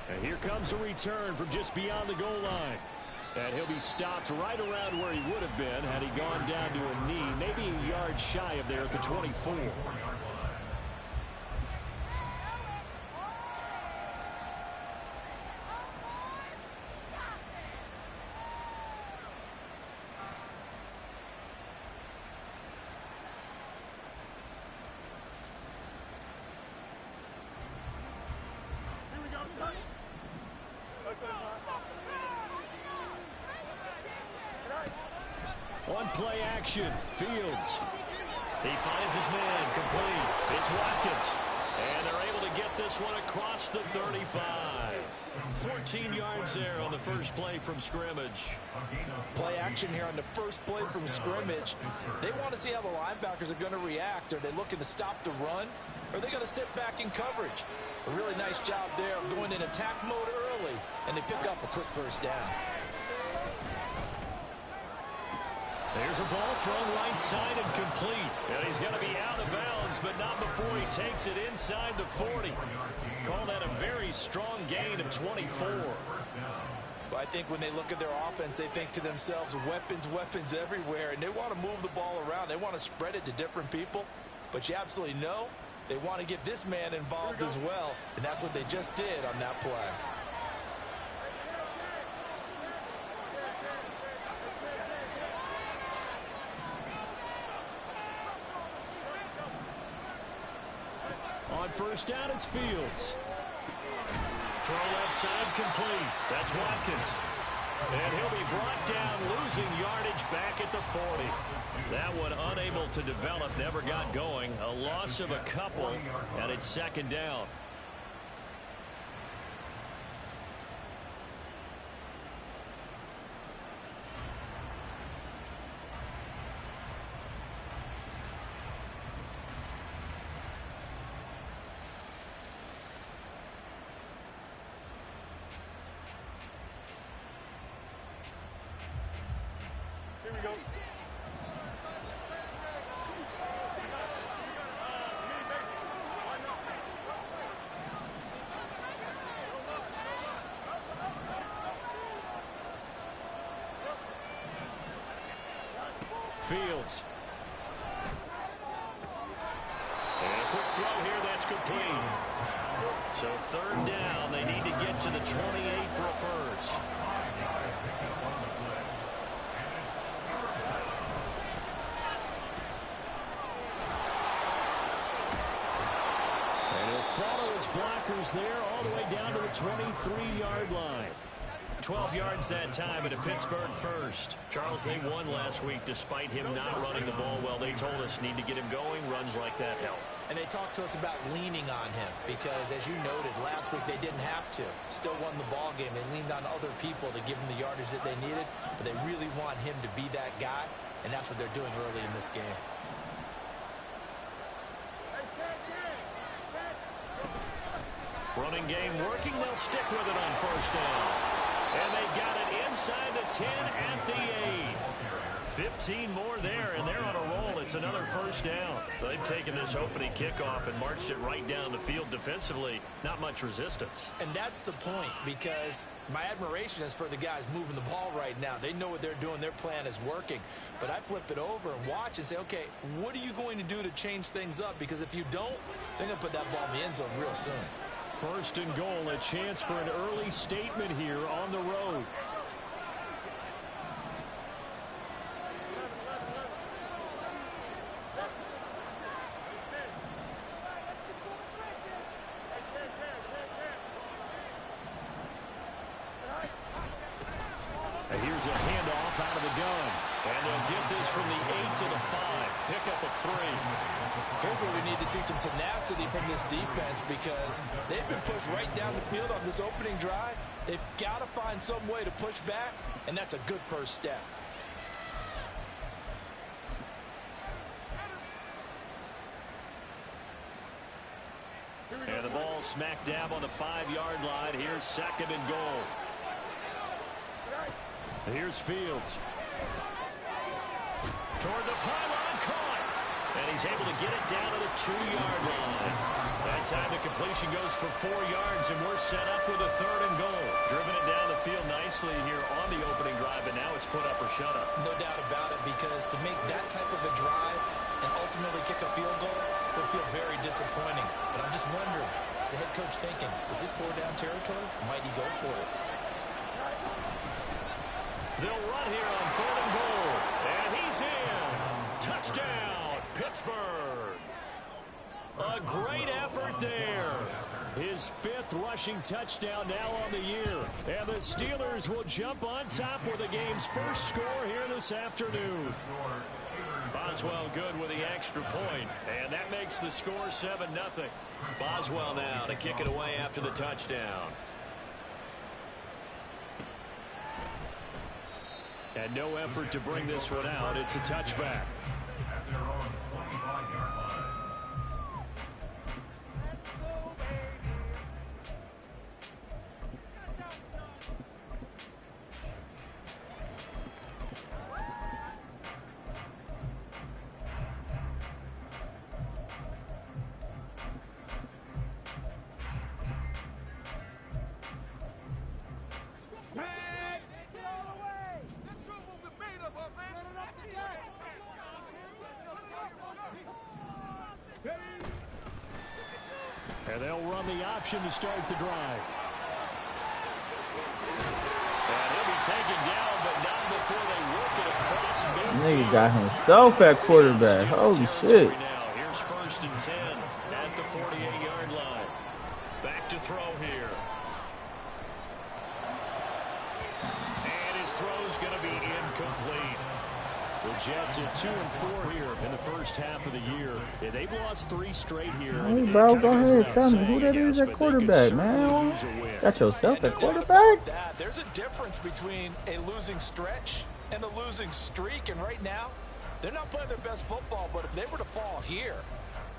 And here comes a return from just beyond the goal line. And he'll be stopped right around where he would have been had he gone down to a knee, maybe a yard shy of there at the 24. On play action, Fields. He finds his man, complete. It's Watkins. And they're able to get this one across the 35. 14 yards there on the first play from scrimmage. Play action here on the first play from scrimmage. They want to see how the linebackers are going to react. Are they looking to stop the run? Or are they going to sit back in coverage? A really nice job there of going in attack mode early, and they pick up a quick first down. There's a ball thrown right side and complete. And he's going to be out of bounds, but not before he takes it inside the 40. Call that a very strong gain of 24. But I think when they look at their offense, they think to themselves, weapons, weapons everywhere, and they want to move the ball around. They want to spread it to different people. But you absolutely know they want to get this man involved as well, and that's what they just did on that play. On first down, it's Fields. Throw left side complete. That's Watkins. And he'll be brought down, losing yardage back at the 40. That one unable to develop, never got going. A loss of a couple, and it's second down. Here we go. Fields. And a quick throw here, that's complete. So third down, they need to get to the 28 for a first. And he'll follow his blockers there all the way down to the 23-yard line. 12 yards that time at a Pittsburgh first. Charles, they won last week despite him not running the ball well. They told us need to get him going. Runs like that help. And they talked to us about leaning on him because, as you noted, last week they didn't have to. Still won the ball game. They leaned on other people to give them the yardage that they needed, but they really want him to be that guy, and that's what they're doing early in this game. Running game working. They'll stick with it on first down. And they got it inside the 10 at the 8. 15 more there, and they're on a roll. It's another first down. They've taken this opening kickoff and marched it right down the field defensively. Not much resistance. And that's the point, because my admiration is for the guys moving the ball right now. They know what they're doing. Their plan is working. But I flip it over and watch and say, okay, what are you going to do to change things up? Because if you don't, they're going to put that ball in the end zone real soon. First and goal, a chance for an early statement here on the road. And here's a handoff out of the gun. And they'll get this from the 8 to the 5. Pick up a 3. Here's where we need to see some tenacity from this defense, because they've been pushed right down the field on this opening drive. They've got to find some way to push back, and that's a good first step. And the ball smack dab on the 5-yard line. Here's second and goal. Here's Fields. Toward the pylon, caught. And he's able to get it down to the 2-yard line. That time the completion goes for 4 yards, and we're set up with a 3rd and goal. Driven it down the field nicely here on the opening drive, and now it's put up or shut up. No doubt about it, because to make that type of a drive and ultimately kick a field goal would feel very disappointing. But I'm just wondering, is the head coach thinking, is this 4-down territory? Might he go for it? They'll run here on 3rd and goal, and he's in. Touchdown, Pittsburgh. A great effort there. His 5th rushing touchdown now on the year. And the Steelers will jump on top with the game's first score here this afternoon. Boswell good with the extra point, and that makes the score 7-0. Boswell now to kick it away after the touchdown. And no effort to bring this one out. It's a touchback. And they'll run the option to start the drive. And he'll be taken down, but not before they work it across midfield. Nigga got himself at quarterback. Holy shit. Now, here's 1st and 10 at the 48-yard line. Back to throw here. And his throw's going to be incomplete. The Jets at 2-4 here in the first half of the year. Yeah, they've lost 3 straight here. Hey, bro, go ahead. Tell me who that is at quarterback, man. Got yourself at quarterback? There's a difference between a losing stretch and a losing streak. And right now, they're not playing their best football. But if they were to fall here,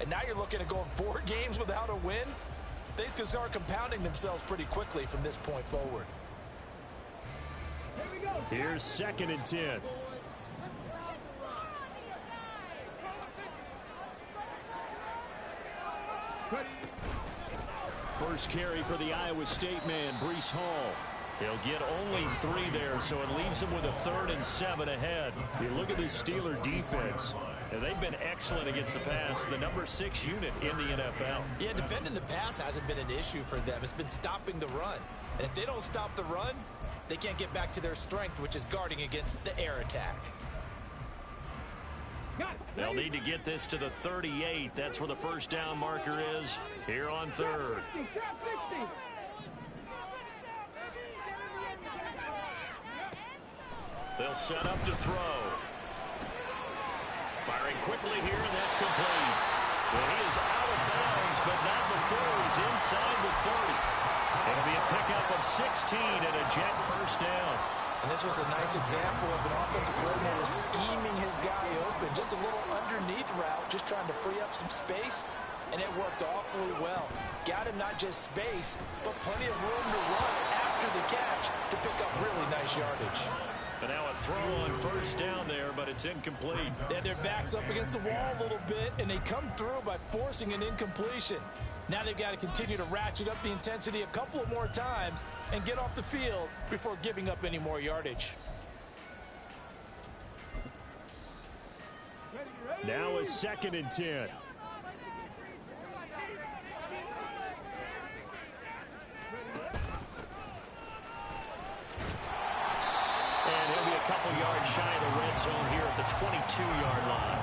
and now you're looking at going 4 games without a win, things can start compounding themselves pretty quickly from this point forward. Here's 2nd and 10. First carry for the Iowa State man, Breece Hall. He'll get only 3 there, so it leaves him with a 3rd and 7 ahead. You look at this Steeler defense, and they've been excellent against the pass, the number 6 unit in the NFL. Yeah, defending the pass hasn't been an issue for them. It's been stopping the run. And if they don't stop the run, they can't get back to their strength, which is guarding against the air attack. They'll need to get this to the 38. That's where the first down marker is here on 3rd. They'll set up to throw. Firing quickly here, and that's complete. Well, he is out of bounds, but not before he's inside the 30. It'll be a pickup of 16 and a Jet first down. And this was a nice example of an offensive coordinator scheming his guy open. Just a little underneath route, just trying to free up some space, and it worked awfully well. Got him not just space, but plenty of room to run after the catch to pick up really nice yardage. And now a throw on first down there, but it's incomplete. And their back's up against the wall a little bit, and they come through by forcing an incompletion. Now they've got to continue to ratchet up the intensity a couple of more times and get off the field before giving up any more yardage. Now a 2nd and 10. And he'll be a couple yards shy of the red zone here at the 22-yard line.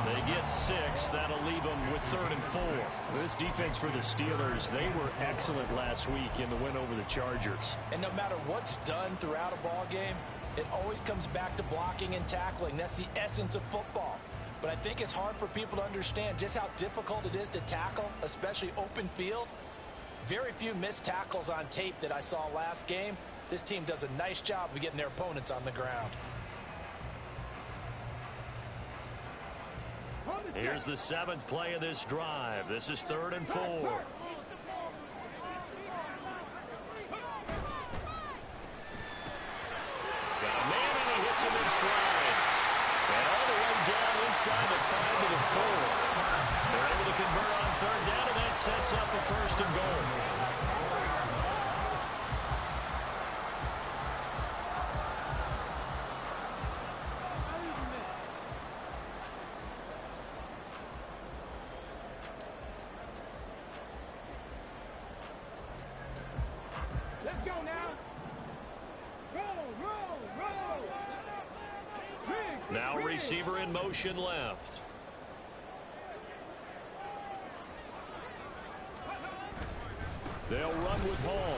They get 6. That'll leave them with 3rd and 4. This defense for the Steelers, they were excellent last week in the win over the Chargers. And no matter what's done throughout a ball game, it always comes back to blocking and tackling. That's the essence of football. But I think it's hard for people to understand just how difficult it is to tackle, especially open field. Very few missed tackles on tape that I saw last game. This team does a nice job of getting their opponents on the ground. Here's the 7th play of this drive. This is 3rd and 4. Got a man, and he hits him in stride. And all the way down inside the 5 to the 4. convert on third down, and that sets up a first and goal. Let's go now. Roll. Now receiver in motion left. They'll run with Hall.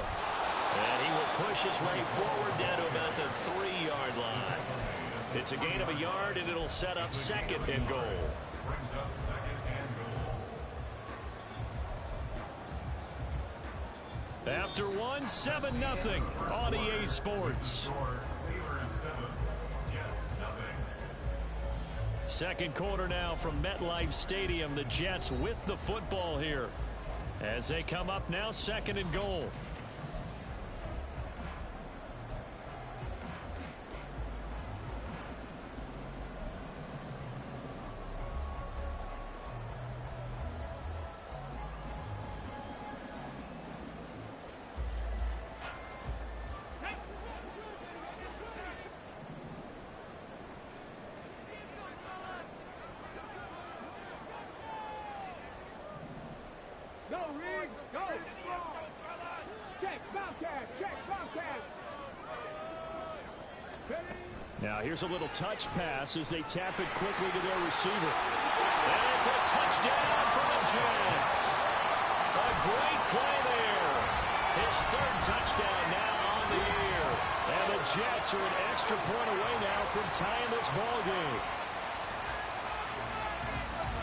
And he will push his way forward down to about the 3-yard line. It's a gain of a yard, and it'll set up second and goal. After one, 7-0 on EA Sports. Second quarter now from MetLife Stadium. The Jets with the football here as they come up now, second and goal. Go, Riggs, go! Check, Bobcat! Now here's a little touch pass as they tap it quickly to their receiver. And it's a touchdown for the Jets. A great play there. His third touchdown now on the year. And the Jets are an extra point away now from tying this ball game.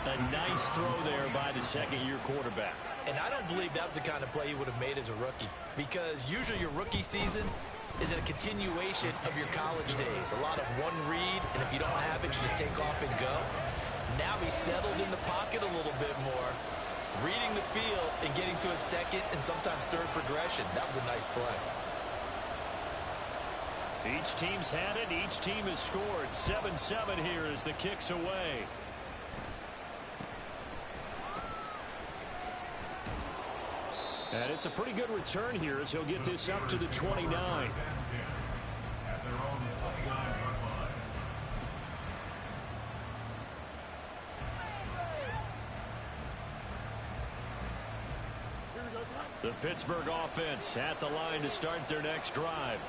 A nice throw there by the second-year quarterback. And I don't believe that was the kind of play he would have made as a rookie, because usually your rookie season is a continuation of your college days. A lot of one read, and if you don't have it, you just take off and go. Now he's settled in the pocket a little bit more, reading the field and getting to a second and sometimes third progression. That was a nice play. Each team's had it. Each team has scored. 7-7 here as the kick's away. And it's a pretty good return here as he'll get this up to the 29. The Pittsburgh offense at the line to start their next drive.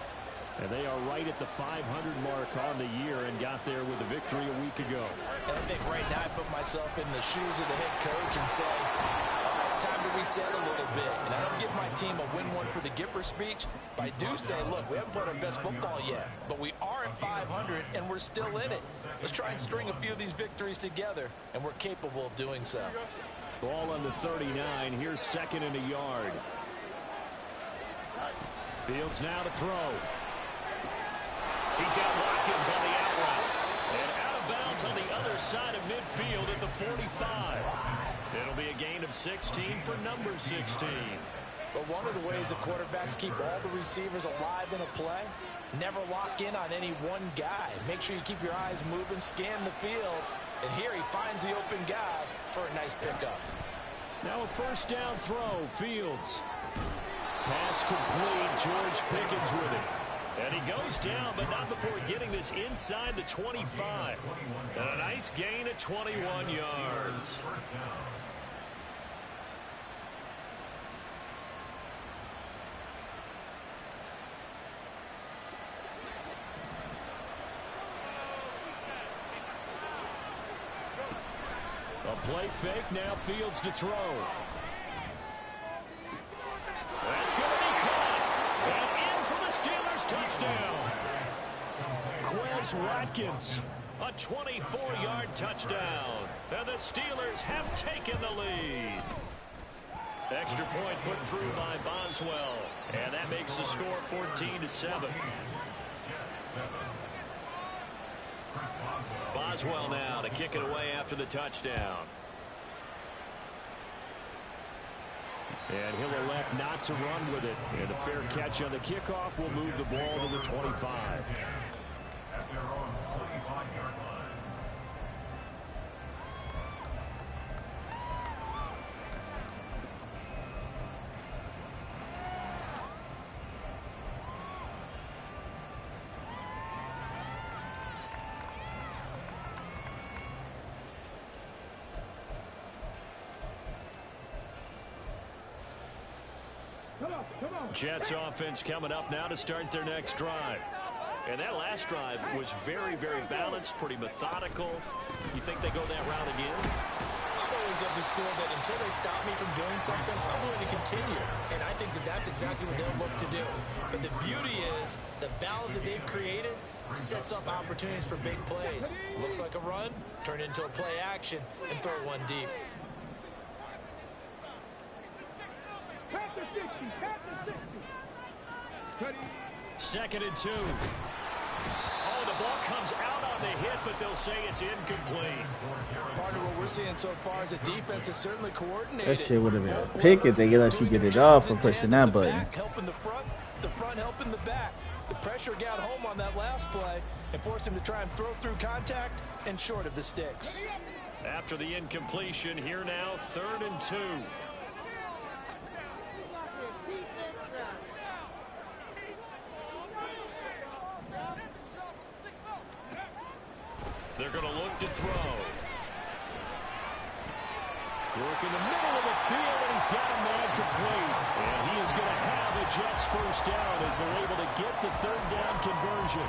And they are right at the 500 mark on the year and got there with a victory a week ago. And I think right now I put myself in the shoes of the head coach and say, all right, time to reset a little bit. And I don't give my team a win one for the Gipper speech, but I do say, look, we haven't played our best football yet, but we are at 500 and we're still in it. Let's try and string a few of these victories together, and we're capable of doing so. Ball on the 39. Here's second and a yard. Fields now to throw. He's got Watkins on the out route. And out of bounds on the other side of midfield at the 45. It'll be a gain of 16 for number 16. But one of the ways the quarterbacks keep all the receivers alive in a play, never lock in on any one guy. Make sure you keep your eyes moving, scan the field. And here he finds the open guy for a nice pickup. Now a first down throw. Fields. Pass complete. George Pickens with it. And he goes down, but not before getting this inside the 25. And a nice gain at 21 yards. A play fake, now Fields to throw. That's going to be caught. And in for the Steelers touchdown. Quez Watkins, a 24-yard touchdown. And the Steelers have taken the lead. Extra point put through by Boswell. And that makes the score 14-7. Boswell now to kick it away after the touchdown. And he'll elect not to run with it. And a fair catch on the kickoff will move the ball to the 25. Jets offense coming up now to start their next drive. And that last drive was very, very balanced, pretty methodical. You think they go that route again? I'm always of the school that until they stop me from doing something, I'm going to continue. And I think that that's exactly what they'll look to do. But the beauty is the balance that they've created sets up opportunities for big plays. Looks like a run, turn into a play action, and throw one deep. Pass the 60, pass the 60. 2nd and 2. Oh, the ball comes out on the hit, but they'll say it's incomplete. Part of what we're seeing so far is a defense is certainly coordinated. That shit would have been a pick if they let you get it off for pushing that button. Helping the front helping the back. The pressure got home on that last play and forced him to try and throw through contact and short of the sticks. After the incompletion, here now, 3rd and 2. They're going to look to throw. Work in the middle of the field, and he's got him there complete. And he is going to have the Jets first down as they're able to get the 3rd down conversion.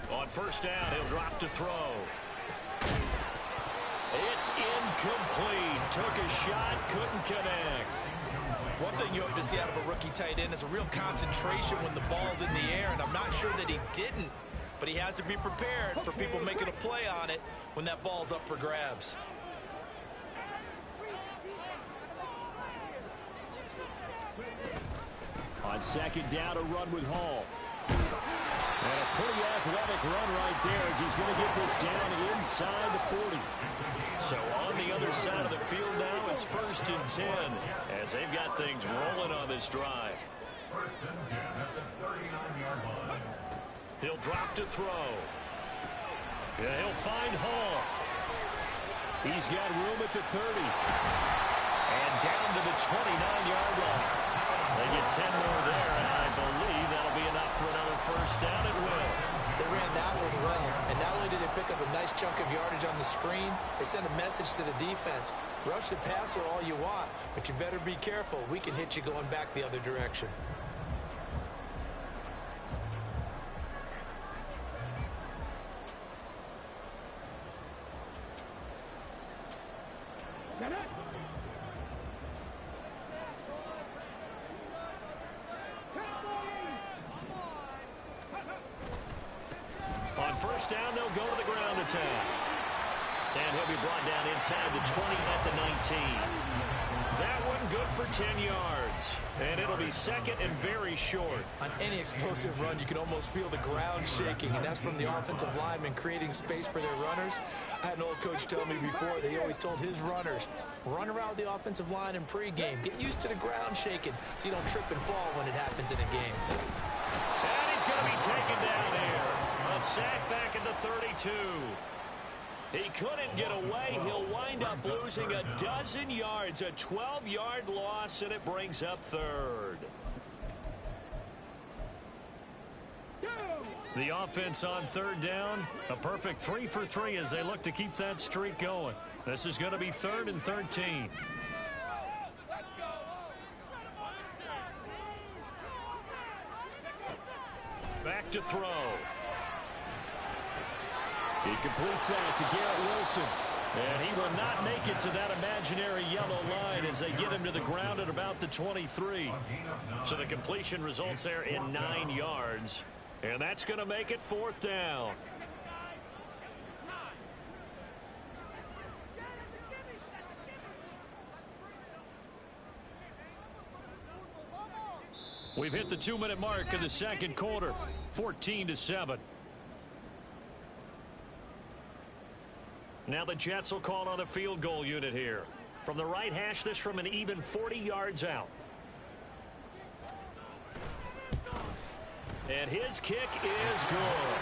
On 1st down, he'll drop to throw. It's incomplete. Took a shot, couldn't connect. One thing you hope to see out of a rookie tight end is a real concentration when the ball's in the air, and I'm not sure that he didn't, but he has to be prepared for people making a play on it when that ball's up for grabs. On 2nd down, a run with Hall. And a pretty athletic run right there as he's going to get this down inside the 40. So on the other side of the field now, it's 1st and 10 as they've got things rolling on this drive. He'll drop to throw. Yeah, he'll find Hall. He's got room at the 30. And down to the 29-yard line. They get 10 more there, and I believe that'll be enough for another 1st down at will. They ran that one well, and not only did they pick up a nice chunk of yardage on the screen, they sent a message to the defense. Rush the passer all you want, but you better be careful. We can hit you going back the other direction. On 1st down, they'll go to the ground attack. And he'll be brought down inside the 20 at the 19. That one good for 10 yards. And it'll be 2nd and very short. On any explosive run, you can almost feel the ground shaking, and that's from the offensive linemen creating space for their runners. I had an old coach tell me before, they always told his runners, run around the offensive line in pregame. Get used to the ground shaking so you don't trip and fall when it happens in a game. And he's going to be taken down here. A sack back at the 32. He couldn't get away. He'll wind up losing a dozen yards, a 12-yard loss, and it brings up 3rd. The offense on 3rd down, a perfect 3 for 3 as they look to keep that streak going. This is going to be 3rd and 13. Back to throw. He completes that to Garrett Wilson. And he will not make it to that imaginary yellow line as they get him to the ground at about the 23. So the completion results there in 9 yards. And that's going to make it 4th down. We've hit the 2-minute mark in the 2nd quarter, 14-7. Now the Jets will call on the field goal unit here. From the right hash, this from an even 40 yards out. And his kick is good.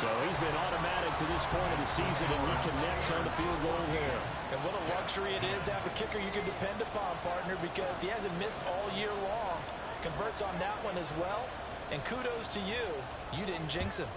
So he's been automatic to this point of the season, and he connects on the field goal there. And what a luxury it is to have a kicker you can depend upon, partner, because he hasn't missed all year long. converts on that one as well. And kudos to you. You didn't jinx him.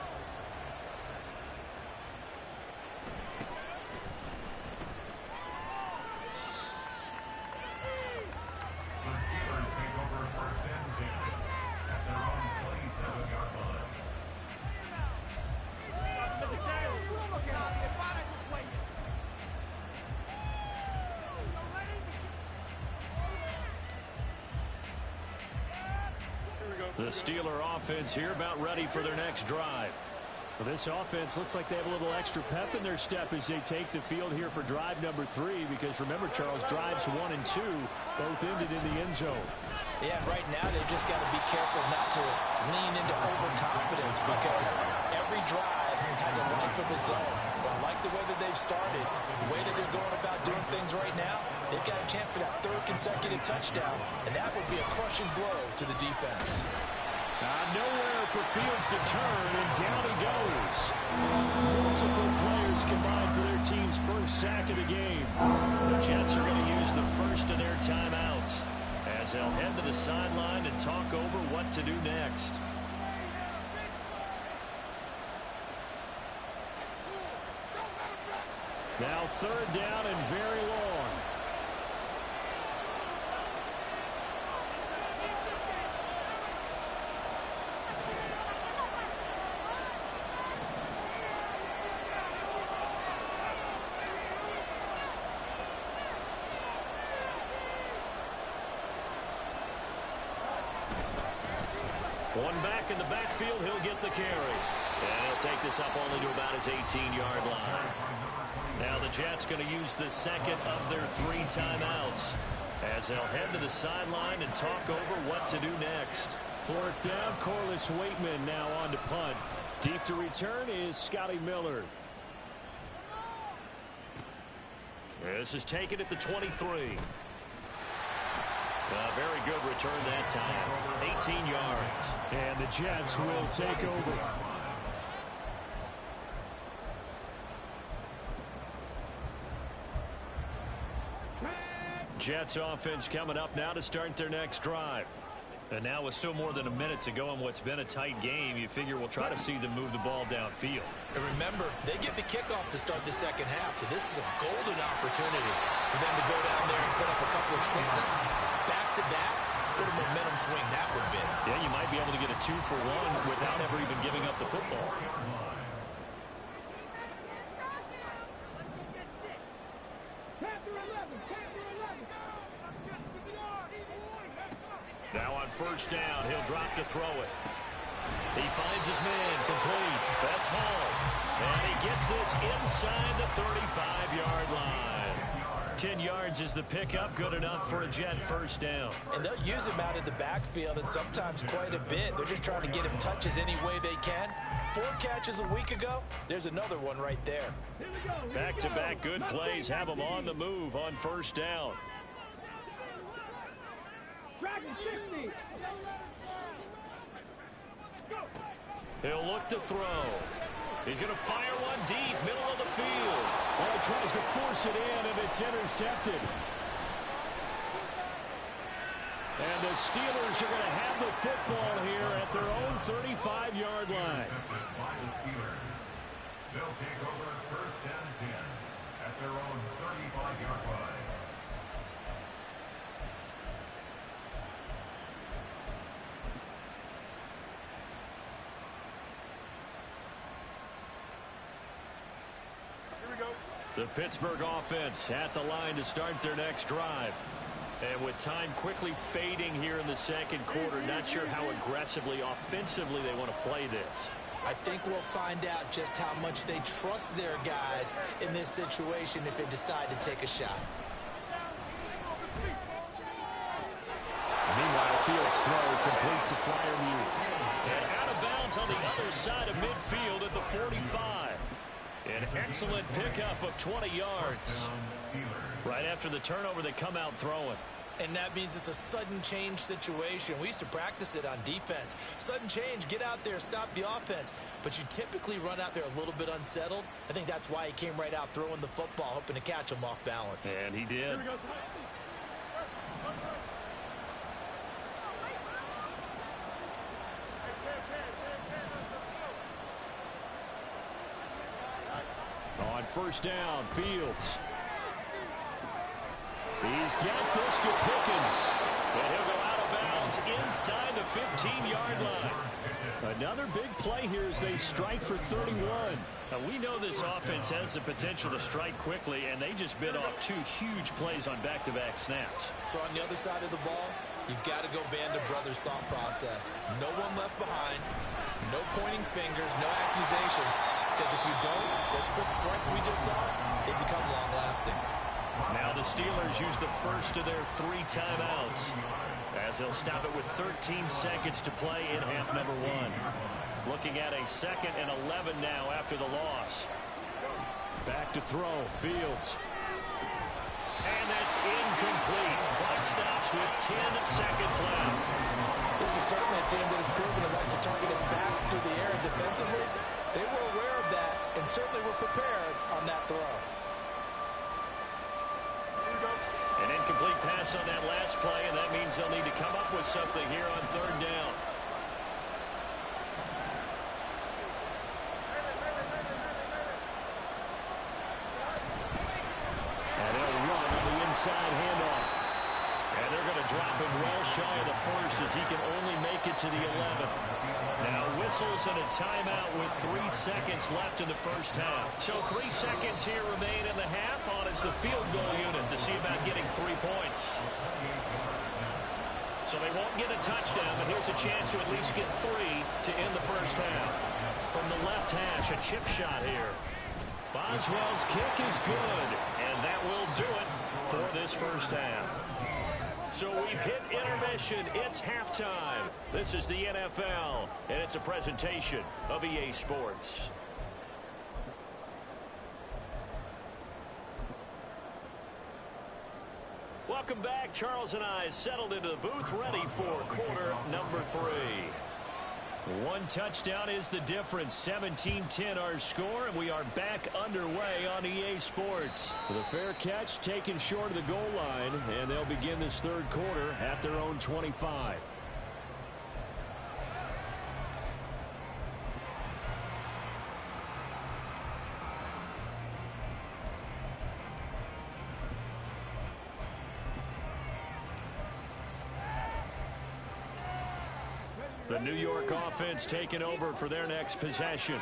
The Steeler offense here about ready for their next drive. Well, this offense looks like they have a little extra pep in their step as they take the field here for drive number 3, because remember, Charles, drives 1 and 2 both ended in the end zone. Yeah, right now they've just got to be careful not to lean into overconfidence, because every drive has a life of its own. But I like the way that they've started, the way that they're going about doing things right now. They've got a chance for that 3rd consecutive touchdown, and that would be a crushing blow to the defense. Nowhere for Fields to turn, and down he goes. Multiple players combined for their team's first sack of the game. The Jets are going to use the first of their timeouts as they'll head to the sideline and talk over what to do next. Now 3rd down and very long. One back in the backfield, he'll get the carry. And he'll take this up only to about his 18-yard line. Now the Jets going to use the second of their 3 timeouts as they'll head to the sideline and talk over what to do next. 4th down, Corliss Waitman now on to punt. Deep to return is Scotty Miller. This is taken at the 23. A very good return that time. 18 yards. And the Jets will take over. Jets offense coming up now to start their next drive. And now with still more than a minute to go in what's been a tight game, you figure we'll try to see them move the ball downfield. And remember, they get the kickoff to start the second half, so this is a golden opportunity for them to go down there and put up a couple of sixes back-to-back. What a momentum swing that would be. Yeah, you might be able to get a 2-for-1 without ever even giving up the football. Now on 1st down, he'll drop to throw it. He finds his man, complete. That's Hall. And he gets this inside the 35-yard line. 10 yards is the pickup, good enough for a Jet 1st down. And they'll use him out of the backfield, and sometimes quite a bit. They're just trying to get him touches any way they can. 4 catches a week ago. There's another one right there. Back-to-back good plays have him on the move on 1st down. He'll look to throw. He's going to fire one deep, middle of the field. Well, he tries to force it in, and it's intercepted. And the Steelers are going to have the football here at their own 35-yard line. They'll take over 1st and 10 at their own 35-yard line. The Pittsburgh offense at the line to start their next drive. And with time quickly fading here in the 2nd quarter, not sure how aggressively, offensively they want to play this. I think we'll find out just how much they trust their guys in this situation if they decide to take a shot. Meanwhile, Fields' throw complete to Freiermuth. And out of bounds on the other side of midfield at the 45. An excellent pickup of 20 yards. Right after the turnover, they come out throwing. And that means it's a sudden change situation. We used to practice it on defense. Sudden change, get out there, stop the offense. But you typically run out there a little bit unsettled. I think that's why he came right out throwing the football, hoping to catch him off balance. And he did. On first down, Fields. He's got this to Pickens. And he'll go out of bounds inside the 15-yard line. Another big play here as they strike for 31. Now, we know this offense has the potential to strike quickly, and they just bit off 2 huge plays on back-to-back snaps. So on the other side of the ball, you've got to go band of brothers thought process. No one left behind, no pointing fingers, no accusations. Because if you don't, those quick strikes we just saw, they become long-lasting. Now the Steelers use the first of their 3 timeouts, as they'll stop it with 13 seconds to play in half number 1. Looking at a 2nd and 11 now after the loss. Back to throw, Fields. And that's incomplete. Clock stops with 10 seconds left. This is certainly a team that has proven it likes to target its backs through the air and defensively. They were aware of that and certainly were prepared on that throw. An incomplete pass on that last play, and that means they'll need to come up with something here on 3rd down. And they'll run on the inside handoff. And they're going to drop him well shy of the 1st as he can only make it to the 11. Now whistles and a timeout with 3 seconds left in the first half. So 3 seconds here remain in the half on as the field goal unit to see about getting 3 points. So they won't get a touchdown, but here's a chance to at least get 3 to end the first half. From the left hash, a chip shot here. Boswell's kick is good, and that will do it for this first half. So we've hit intermission. It's halftime. This is the NFL, and it's a presentation of EA Sports. Welcome back. Charles and I settled into the booth, ready for quarter number 3. 1 touchdown is the difference. 17-10 our score, and we are back underway on EA Sports. With a fair catch taken short of the goal line, and they'll begin this 3rd quarter at their own 25. The New York offense taking over for their next possession.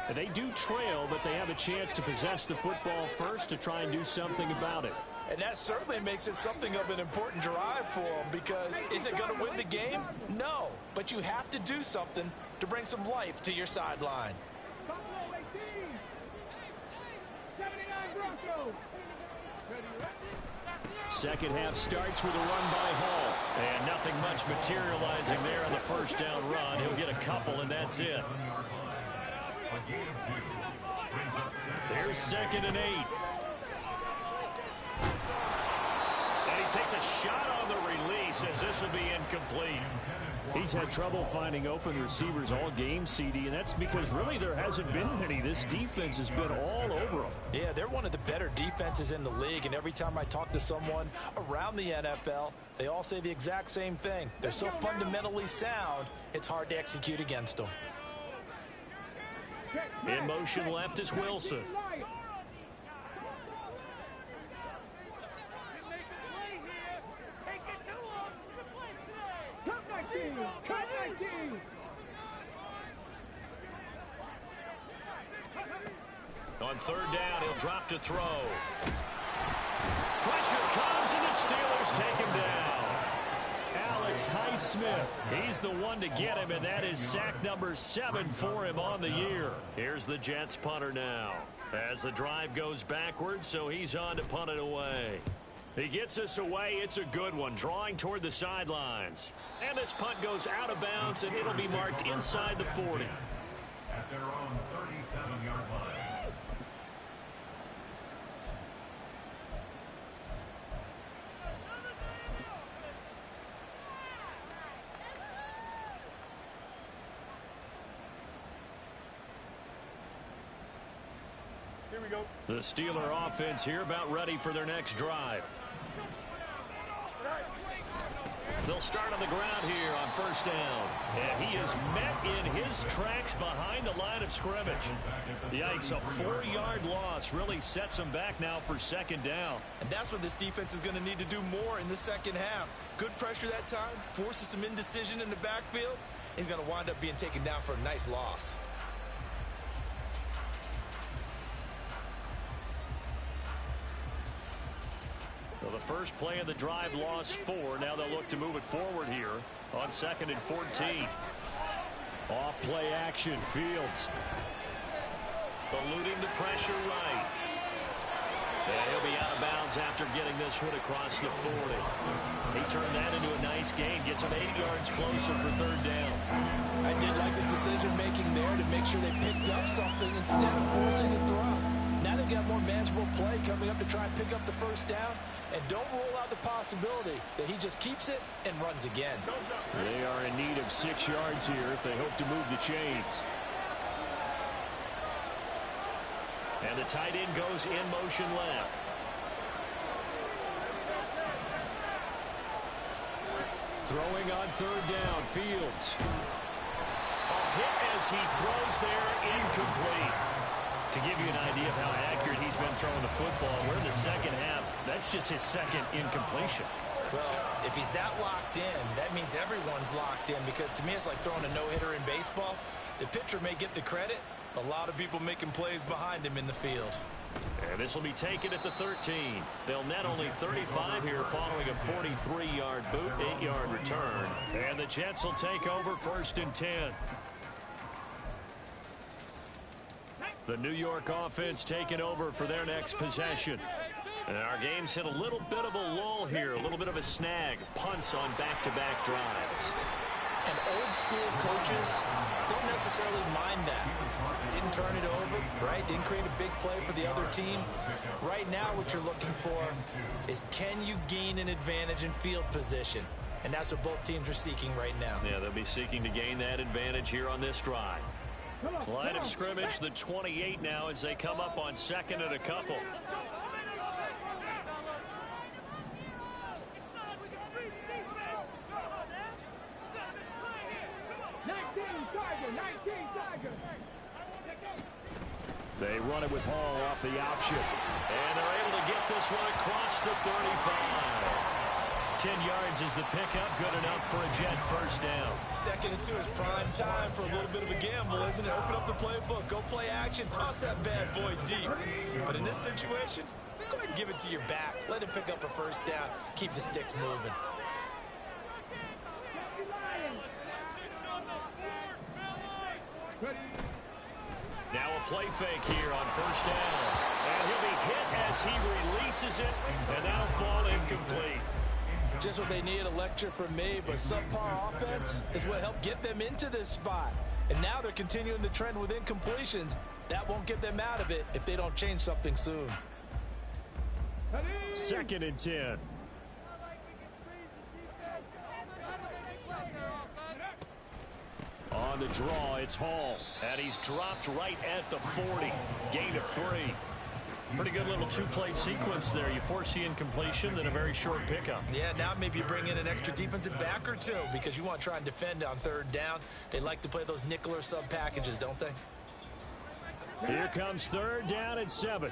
And they do trail, but they have a chance to possess the football first to try and do something about it. And that certainly makes it something of an important drive for them, because is it going to win the game? No, but you have to do something to bring some life to your sideline. Buffalo 18. 79 Broncos. Second half starts with a run by Hall. And nothing much materializing there on the first down run. He'll get a couple, and that's it. Here's 2nd and 8. And he takes a shot on the release as this will be incomplete. He's had trouble finding open receivers all game, CD, and that's because really there hasn't been many. This defense has been all over them. Yeah, they're one of the better defenses in the league, and every time I talk to someone around the NFL, they all say the exact same thing. They're so fundamentally sound, it's hard to execute against them. In motion left is Wilson. Cut 19. Cut 19. On 3rd down, he'll drop to throw. Pressure comes, and the Steelers take him down. Alex Highsmith, he's the one to get him, and that is sack number 7 for him on the year. Here's the Jets punter now. As the drive goes backwards, so he's on to punt it away. He gets us away. It's a good one, drawing toward the sidelines. And this punt goes out of bounds, and it'll be marked inside the 40. At their own 37-yard line. Here we go. The Steeler offense here about ready for their next drive. They'll start on the ground here on first down. And he is met in his tracks behind the line of scrimmage. Yikes, a 4-yard loss really sets him back now for second down. And that's what this defense is going to need to do more in the second half. Good pressure that time, forces some indecision in the backfield. He's going to wind up being taken down for a nice loss. Well, the first play of the drive lost 4. Now they'll look to move it forward here on 2nd and 14. Off play action, Fields. Eluding the pressure right. And he'll be out of bounds after getting this one across the 40. He turned that into a nice gain. Gets him 8 yards closer for third down. I did like his decision-making there to make sure they picked up something instead of forcing the throw. Now they've got more manageable play coming up to try and pick up the first down. And don't rule out the possibility that he just keeps it and runs again. They are in need of 6 yards here if they hope to move the chains. And the tight end goes in motion left. Throwing on third down, Fields. A hit as he throws there, incomplete. To give you an idea of how accurate he's been throwing the football, we're in the second half. That's just his second incompletion. Well, if he's that locked in, that means everyone's locked in, because to me it's like throwing a no-hitter in baseball. The pitcher may get the credit. A lot of people making plays behind him in the field. And this will be taken at the 13. They'll net only 35 here following a 43-yard boot, 8-yard return. And the Jets will take over 1st and 10. The New York offense taking over for their next possession. And our game's hit a little bit of a lull here, a little bit of a snag. Punts on back-to-back drives. And old-school coaches don't necessarily mind that. Didn't turn it over, right? Didn't create a big play for the other team. Right now what you're looking for is, can you gain an advantage in field position? And that's what both teams are seeking right now. Yeah, they'll be seeking to gain that advantage here on this drive. Line of scrimmage, the 28 now as they come up on 2nd and a couple. They run it with Hall off the option. And they're able to get this one across the 35. 10 yards is the pickup, good enough for a Jet first down. 2nd and 2 is prime time for a little bit of a gamble, isn't it? Open up the playbook, go play action, toss that bad boy deep. But in this situation, go ahead and give it to your back. Let him pick up a first down. Keep the sticks moving. Now a play fake here on first down. And he'll be hit as he releases it, and that'll fall incomplete. Just what they need, a lecture from me, but subpar offense is what helped get them into this spot. And now they're continuing the trend with incompletions. That won't get them out of it if they don't change something soon. 2nd and 10. On the draw, it's Hall. And he's dropped right at the 40. Gain of 3. Pretty good little two-play sequence there. You force the incompletion, then a very short pickup. Yeah, now maybe you bring in an extra defensive back or two because you want to try and defend on third down. They like to play those nickel or sub packages, don't they? Here comes 3rd down and 7.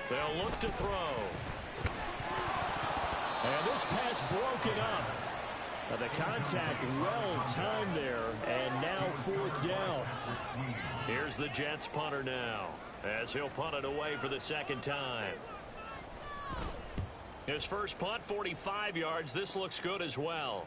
They'll look to throw. And this pass broken up. The contact well timed there, and now 4th down. Here's the Jets punter now, as he'll punt it away for the 2nd time. His first punt, 45 yards. This looks good as well.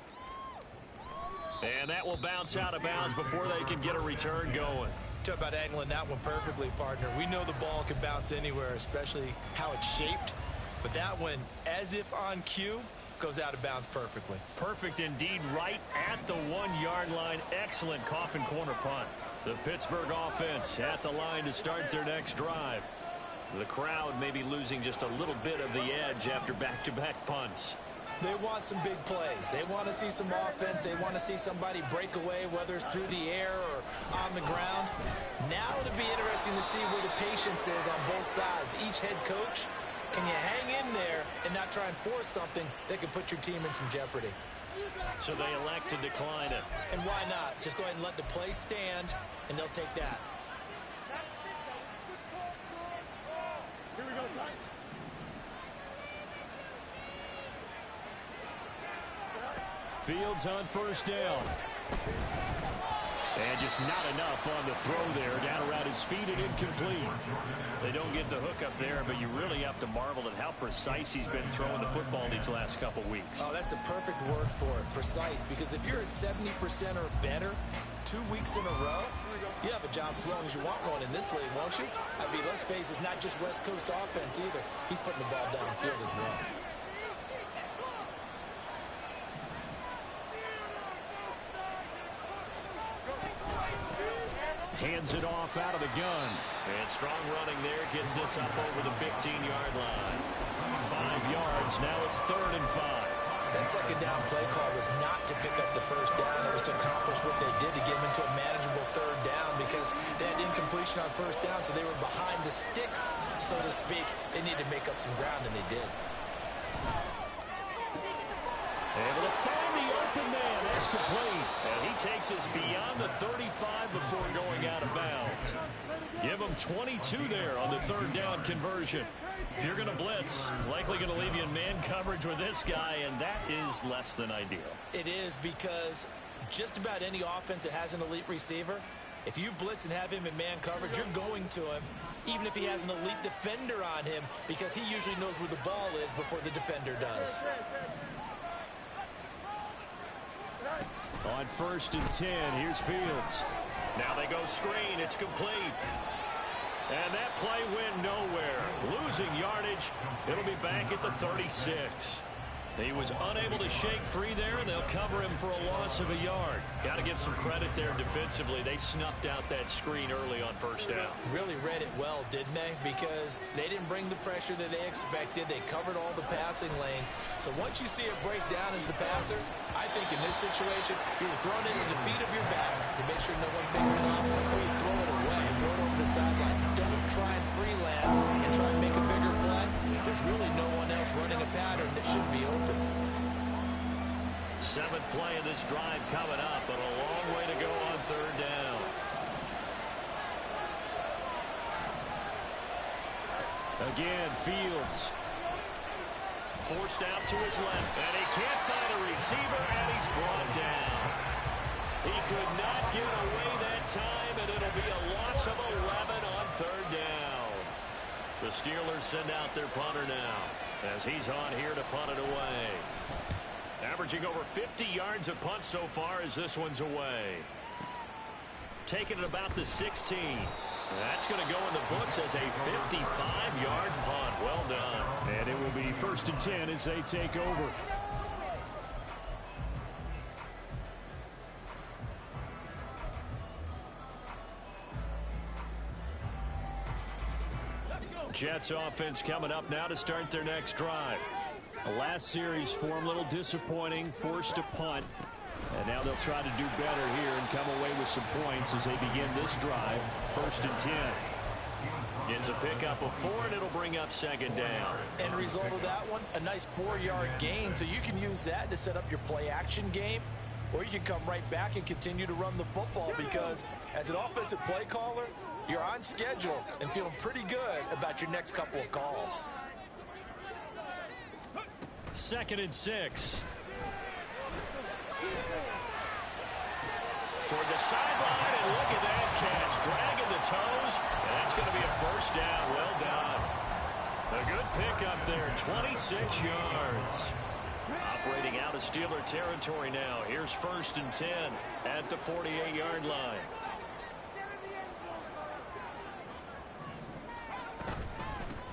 And that will bounce out of bounds before they can get a return going. Talk about angling that one perfectly, partner. We know the ball can bounce anywhere, especially how it's shaped. But that one, as if on cue, goes out of bounds perfectly. Perfect indeed, right at the 1-yard line. Excellent coffin corner punt. The Pittsburgh offense at the line to start their next drive. The crowd may be losing just a little bit of the edge after back-to-back punts. They want some big plays. They want to see some offense. They want to see somebody break away, whether it's through the air or on the ground. Now it'll be interesting to see where the patience is on both sides. Each head coach, can you hang in there and not try and force something that could put your team in some jeopardy? So they elect to decline it. And why not? Just go ahead and let the play stand, and they'll take that. Here we go, son. Fields on first down. And just not enough on the throw there. Down around his feet and incomplete. They don't get the hook up there, but you really have to marvel at how precise he's been throwing the football these last couple weeks. Oh, that's the perfect word for it, precise. Because if you're at 70% or better 2 weeks in a row, you have a job as long as you want one in this league, won't you? I mean, let's face it, it's not just West Coast offense either. He's putting the ball downfield as well. Hands it off out of the gun. And strong running there gets this up over the 15-yard line. 5 yards. Now it's 3rd and 5. That second down play call was not to pick up the first down. It was to accomplish what they did to get them into a manageable 3rd down because they had incompletion on first down, so they were behind the sticks, so to speak. They needed to make up some ground, and they did. Able to find the open man. That's complete. And he takes us beyond the 35 before going out of bounds. Give him 22 there on the 3rd down conversion. If you're going to blitz, likely going to leave you in man coverage with this guy, and that is less than ideal. It is because just about any offense that has an elite receiver, if you blitz and have him in man coverage, you're going to him, even if he has an elite defender on him, because he usually knows where the ball is before the defender does. On 1st and 10, here's Fields. Now they go screen. It's complete. And that play went nowhere. Losing yardage. It'll be back at the 36. He was unable to shake free there, and they'll cover him for a loss of a yard. Got to give some credit there defensively. They snuffed out that screen early on first down. Really read it well, didn't they? Because they didn't bring the pressure that they expected. They covered all the passing lanes. So once you see it break down as the passer, I think in this situation, you're throwing it in the feet of your back to make sure no one picks it up, or you throw it away, throw it over the sideline. Don't try and freelance and try and make a bigger play. There's really no one else running a pattern that should be open. 7th play of this drive coming up, but a long way to go on 3rd down. Again, Fields. Forced out to his left, and he can't find a receiver, and he's brought down. He could not get away that time, and it'll be a loss of 11 on 3rd down. The Steelers send out their punter now, as he's on here to punt it away. Averaging over 50 yards a punt so far as this one's away. Taking it about the 16. That's going to go in the books as a 55-yard punt. Well done. And it will be 1st and 10 as they take over. Jets offense coming up now to start their next drive. The last series for them, a little disappointing, forced a punt. And now they'll try to do better here and come away with some points as they begin this drive. 1st and 10. Gets a pickup of 4, and it'll bring up 2nd down. End result of that one, a nice 4-yard gain. So you can use that to set up your play-action game, or you can come right back and continue to run the football because as an offensive play caller, you're on schedule and feeling pretty good about your next couple of calls. 2nd and 6. Toward the sideline, and look at that catch. Dragging the toes, and that's going to be a 1st down. Well done. A good pickup there, 26 yards. Operating out of Steeler territory now. Here's 1st and 10 at the 48-yard line.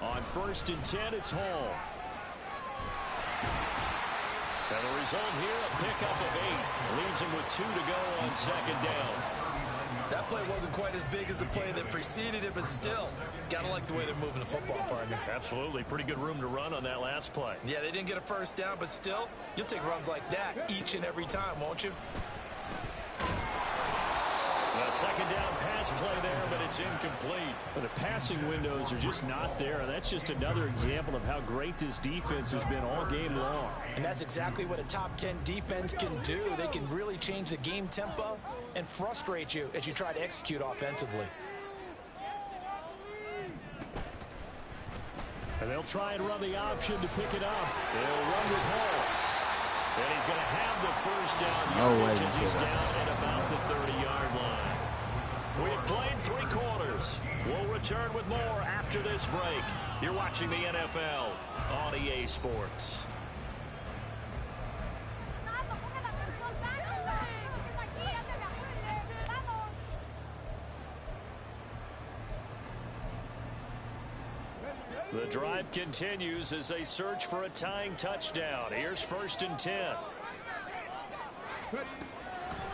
On 1st and 10, it's Hall. And the result here, a pickup of 8. Leaves him with 2 to go on 2nd down. That play wasn't quite as big as the play that preceded it, but still, Gotta like the way they're moving the football, partner. Absolutely. Pretty good room to run on that last play. Yeah, they didn't get a first down, but still, you'll take runs like that each and every time, won't you? A second down pass play there, but it's incomplete. But the passing windows are just not there. That's just another example of how great this defense has been all game long. And that's exactly what a top 10 defense can do. They can really change the game tempo and frustrate you as you try to execute offensively. And they'll try and run the option to pick it up. They'll run with Hall. And he's going to have the first down yardage as he's down at about the 30-yard line. We have played 3 quarters. We'll return with more after this break. You're watching the NFL on EA Sports. The drive continues as they search for a tying touchdown. Here's 1st and 10.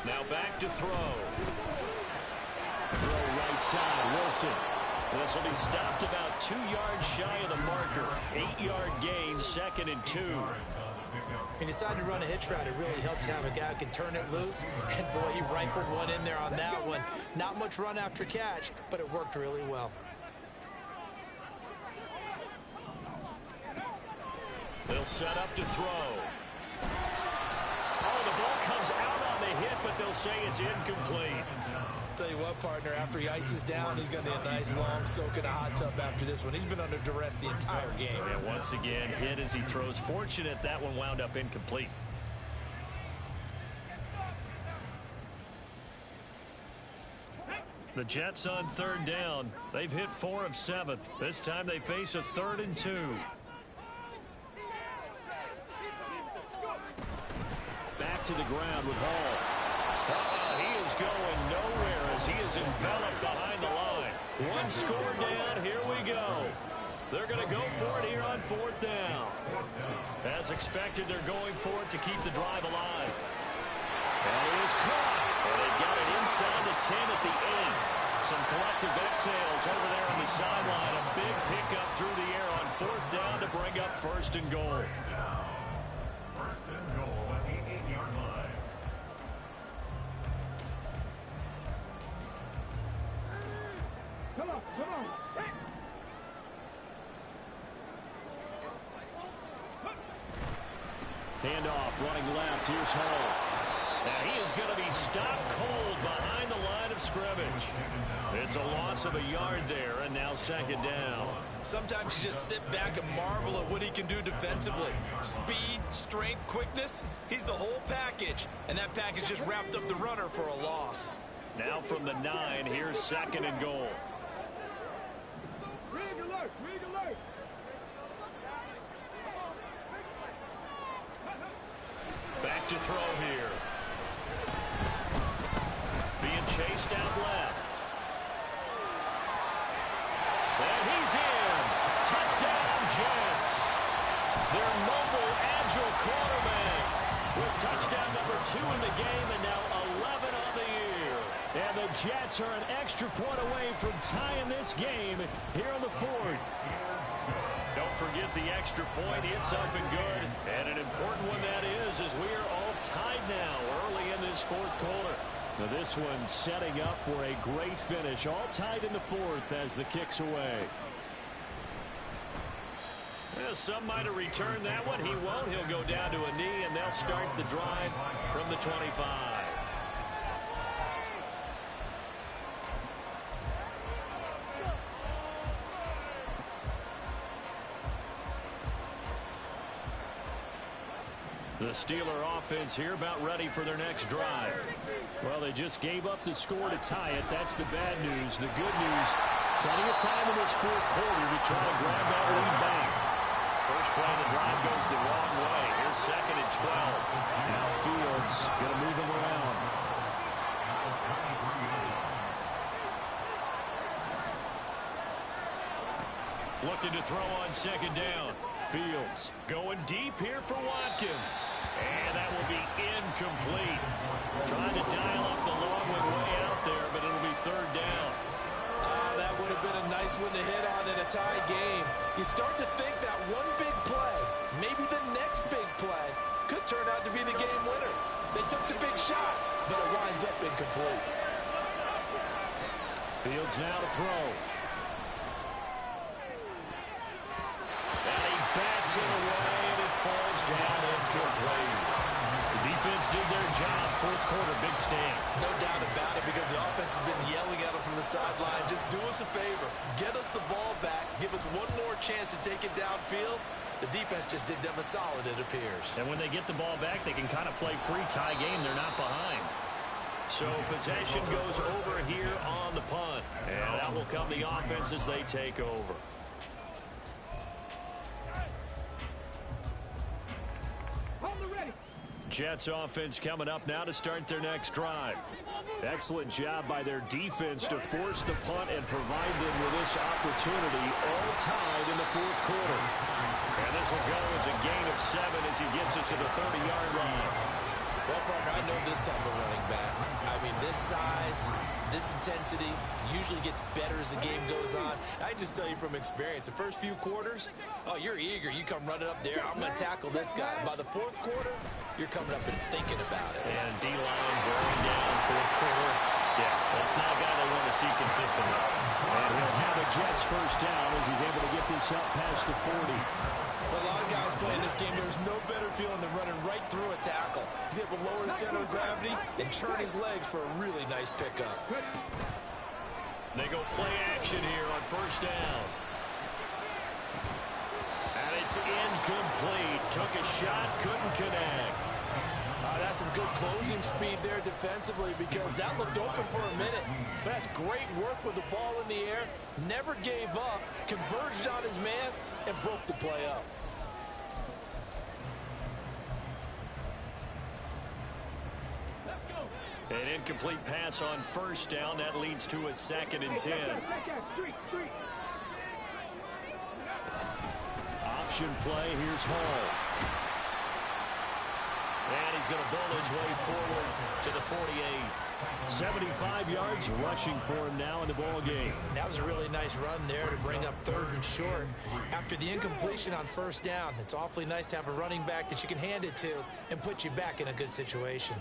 Now back to throw. Throw right side, Wilson. This will be stopped about 2 yards shy of the marker. 8-yard gain, 2nd and 2. He decided to run a hitch route. It really helped to have a guy who can turn it loose. And boy, he rifled one in there on that one. Not much run after catch, but it worked really well. They'll set up to throw. Oh, the ball comes out on the hit, but they'll say it's incomplete. Tell you what, partner, after he ices down, he's going to need a nice long soak in a hot tub after this one. He's been under duress the entire game. And once again, hit as he throws. Fortunate that one wound up incomplete. The Jets on 3rd down. They've hit 4 of 7. This time they face a 3rd and 2. Back to the ground with Hall. He is going nowhere as he is enveloped behind the line. 1 score down. Here we go. They're going to go for it here on 4th down. As expected, they're going for it to keep the drive alive. And it is caught. And they've got it inside the 10 at the 8. Some collective exhales over there on the sideline. A big pickup through the air on 4th down to bring up 1st and goal. 1st and goal at the 8-yard line. Come on, come on. Handoff, running left. Here's Hall. Now he is going to be stopped cold behind the line of scrimmage. It's a loss of a yard there, and now 2nd down. Sometimes you just sit back and marvel at what he can do defensively. Speed, strength, quickness, he's the whole package. And that package just wrapped up the runner for a loss. Now from the 9, here's 2nd and goal. Rig alert, rig alert. Back to throw here. Being chased out left. And he's in. Touchdown, Jets. Their mobile, agile quarterback with touchdown number 2 in the game and now 11 on the year. And the Jets are an extra point away from tying this game here in the 4th. Don't forget the extra point. It's up and good. And an important one that is, as we are all tied now early in this 4th quarter. Now this one setting up for a great finish. All tied in the 4th as the kick's away. Well, some might have returned that one. He won't. He'll go down to a knee, and they'll start the drive from the 25. The Steeler offense here about ready for their next drive. Well, they just gave up the score to tie it. That's the bad news. The good news, plenty of time in this 4th quarter to try to grab that lead back. First play of the drive goes the wrong way. Here's 2nd and 12. Now Fields going to move him around. Looking to throw on 2nd down. Fields going deep here for Watkins. And that will be incomplete. Trying to dial up the long one way out there, but it'll be 3rd down. that would have been a nice one to hit on in a tie game. You start to think that one big play, maybe the next big play, could turn out to be the game winner. They took the big shot, but it winds up incomplete. Fields now to throw. And he bats it away, and it falls down incomplete. The defense did their job. Fourth quarter, big stand. No doubt about it, because the offense has been yelling at them from the sideline. Just do us a favor. Get us the ball back. Give us one more chance to take it downfield. The defense just did them a solid, it appears. And when they get the ball back, they can kind of play free tie game. They're not behind. So possession goes over here on the punt. And out will come the offense as they take over. Jets offense coming up now to start their next drive. Excellent job by their defense to force the punt and provide them with this opportunity, all tied in the fourth quarter. And this will go as a gain of 7 as he gets it to the 30-yard line. Well, partner, I know this type of running back. I mean, this size, this intensity usually gets better as the game goes on. I just tell you from experience, the first few quarters, oh, you're eager. You come running up there. I'm going to tackle this guy. By the fourth quarter, you're coming up and thinking about it. And D-line going down fourth quarter. Yeah, that's not a guy they want to see consistently. And he'll have a Jets first down as he's able to get this up past the 40. For a lot of guys playing this game, there's no better feeling than running right through a tackle. He's able to lower his center of gravity and turn his legs for a really nice pickup. They go play action here on first down. And it's incomplete. Took a shot, couldn't connect. That's some good closing speed there defensively, because that looked open for a minute. But that's great work with the ball in the air. Never gave up, converged on his man, and broke the play up. An incomplete pass on first down. That leads to a 2nd and 10. Option play. Here's Hall. And he's going to bull his way forward to the 48. 75 yards rushing for him now in the ball game. That was a really nice run there to bring up 3rd and short. After the incompletion on first down, it's awfully nice to have a running back that you can hand it to and put you back in a good situation.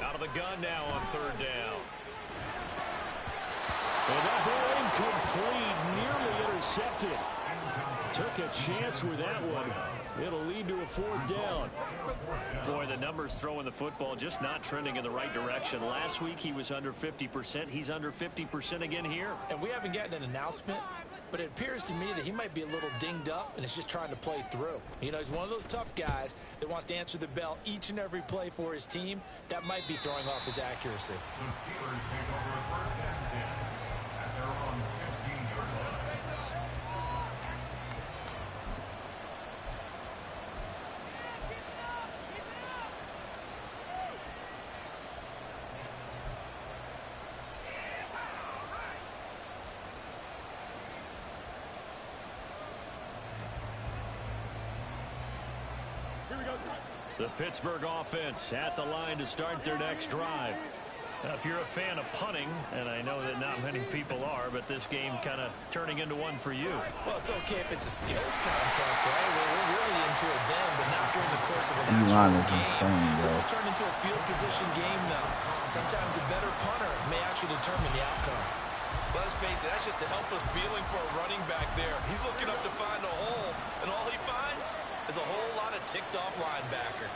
Out of the gun now on 3rd down. And that ball incomplete, nearly intercepted. Took a chance with that one. It'll lead to a 4th down. Boy, the numbers throwing the football just not trending in the right direction. Last week he was under 50%. He's under 50% again here. And we haven't gotten an announcement, but it appears to me that he might be a little dinged up and is just trying to play through. You know, he's one of those tough guys that wants to answer the bell each and every play for his team. That might be throwing off his accuracy. The Steelers take over 1st and 10 at their own 15-yard line. The Pittsburgh offense at the line to start their next drive. Now, if you're a fan of punting, and I know that not many people are, but this game kind of turning into one for you. Well, it's okay if it's a skills contest, right? We're really into it then, but not during the course of an actual game. This has turned into a field position game now. Sometimes a better punter may actually determine the outcome. Let's face it, that's just a helpless feeling for a running back there. He's looking up to find a hole, and all he finds is a whole lot of ticked-off linebacker.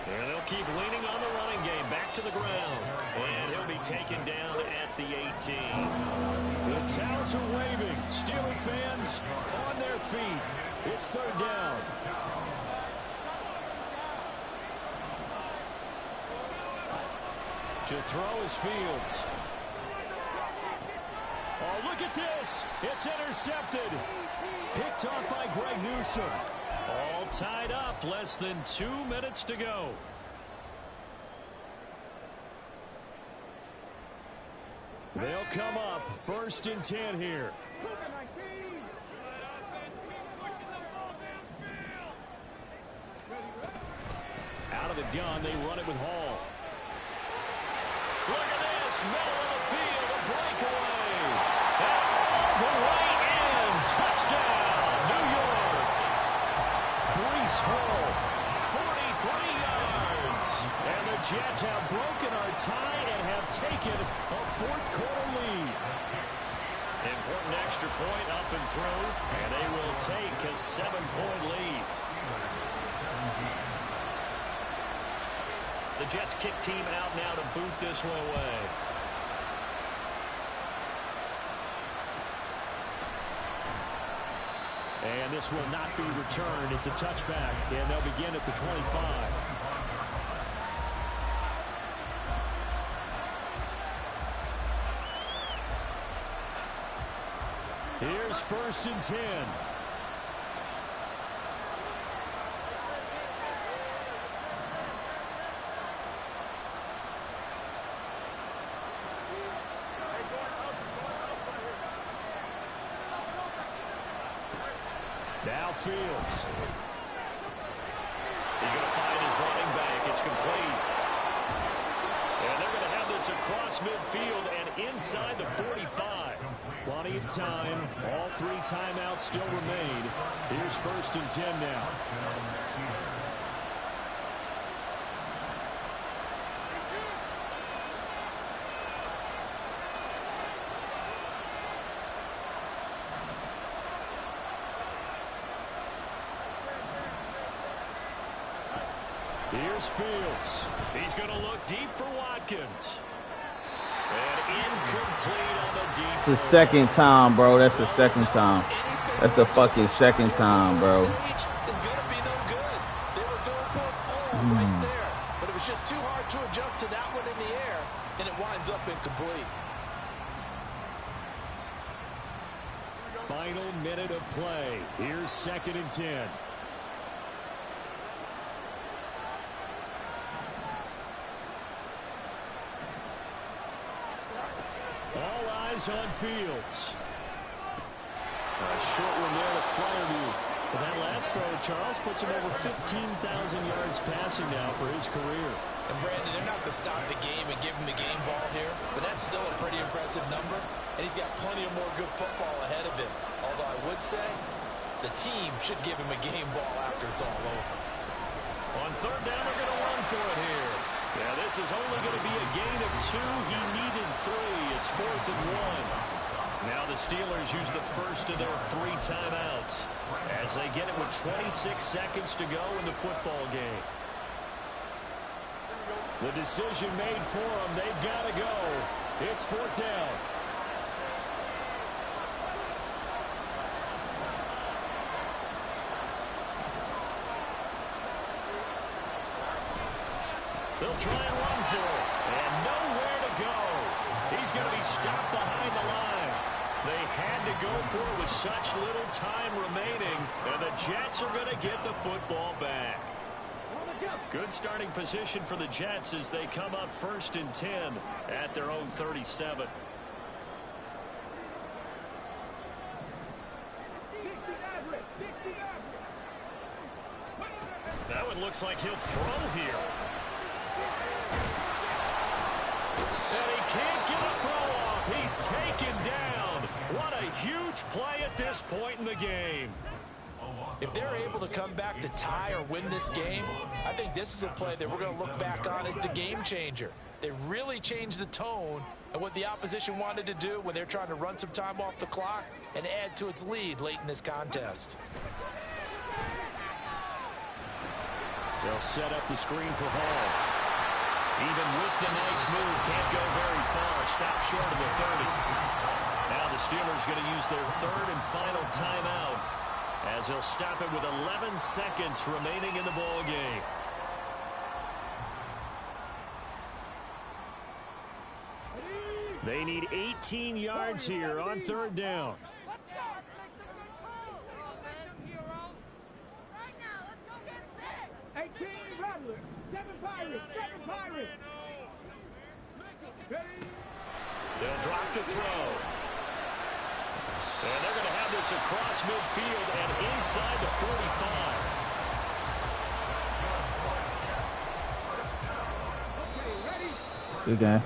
And they'll keep leaning on the running game. Back to the ground. And he'll be taken down at the 18. The towels are waving. Steeler fans on their feet. It's 3rd down. To throw is Fields. Oh, look at this. It's intercepted. Picked off by Greg Newsome. All tied up. Less than 2 minutes to go. They'll come up 1st and 10 here. Out of the gun, they run it with Hall. Look at this, middle of the field, a breakaway. And all the way in, touchdown, New York. Breece Hall, 43 yards. And the Jets have broken our tie and have taken a 4th quarter lead. Important extra point up and through, and they will take a 7-point lead. The Jets kick team out now to boot this one away. And this will not be returned. It's a touchback, and they'll begin at the 25. Here's 1st and 10. Now Fields. He's going to find his running back. It's complete. And they're going to have this across midfield and inside the 45. Plenty of time. All 3 timeouts still remain. Here's 1st and 10 now. Here's Fields. He's going to look deep for Watkins. And incomplete on the defense. It's the 2nd time, bro. That's the 2nd time. That's the fucking 2nd time, bro. It's going to be no good. They were going for it all right there. But it was just too hard to adjust to that one in the air, and it winds up incomplete. Final minute of play. Here's 2nd and 10. On Fields. A short one there to Fryermuth. But that last throw, Charles, puts him over 15,000 yards passing now for his career. And Brandon, they're not going to stop the game and give him the game ball here, but that's still a pretty impressive number, and he's got plenty of more good football ahead of him. Although I would say the team should give him a game ball after it's all over. On 3rd down, they're going to run for it here. Yeah, this is only going to be a gain of 2. He needed 3. It's 4th and 1. Now the Steelers use the first of their 3 timeouts as they get it with 26 seconds to go in the football game. The decision made for them. They've got to go. It's 4th down. They'll try and run for it. And nowhere to go. He's going to be stopped behind the line. They had to go for it with such little time remaining. And the Jets are going to get the football back. Good starting position for the Jets as they come up 1st and 10 at their own 37. That one looks like he'll throw here. And he can't get a throw off. He's taken down. What a huge play at this point in the game. If they're able to come back to tie or win this game, I think this is a play that we're going to look back on as the game changer. They really changed the tone and what the opposition wanted to do when they're trying to run some time off the clock and add to its lead late in this contest. They'll set up the screen for Hall. Even with the nice move, can't go very far. Stop short of the 30. Now the Steelers going to use their 3rd and final timeout as they'll stop it with 11 seconds remaining in the ball game. They need 18 yards here on 3rd down. They'll drop to throw. And they're going to have this across midfield and inside the 45. Good game.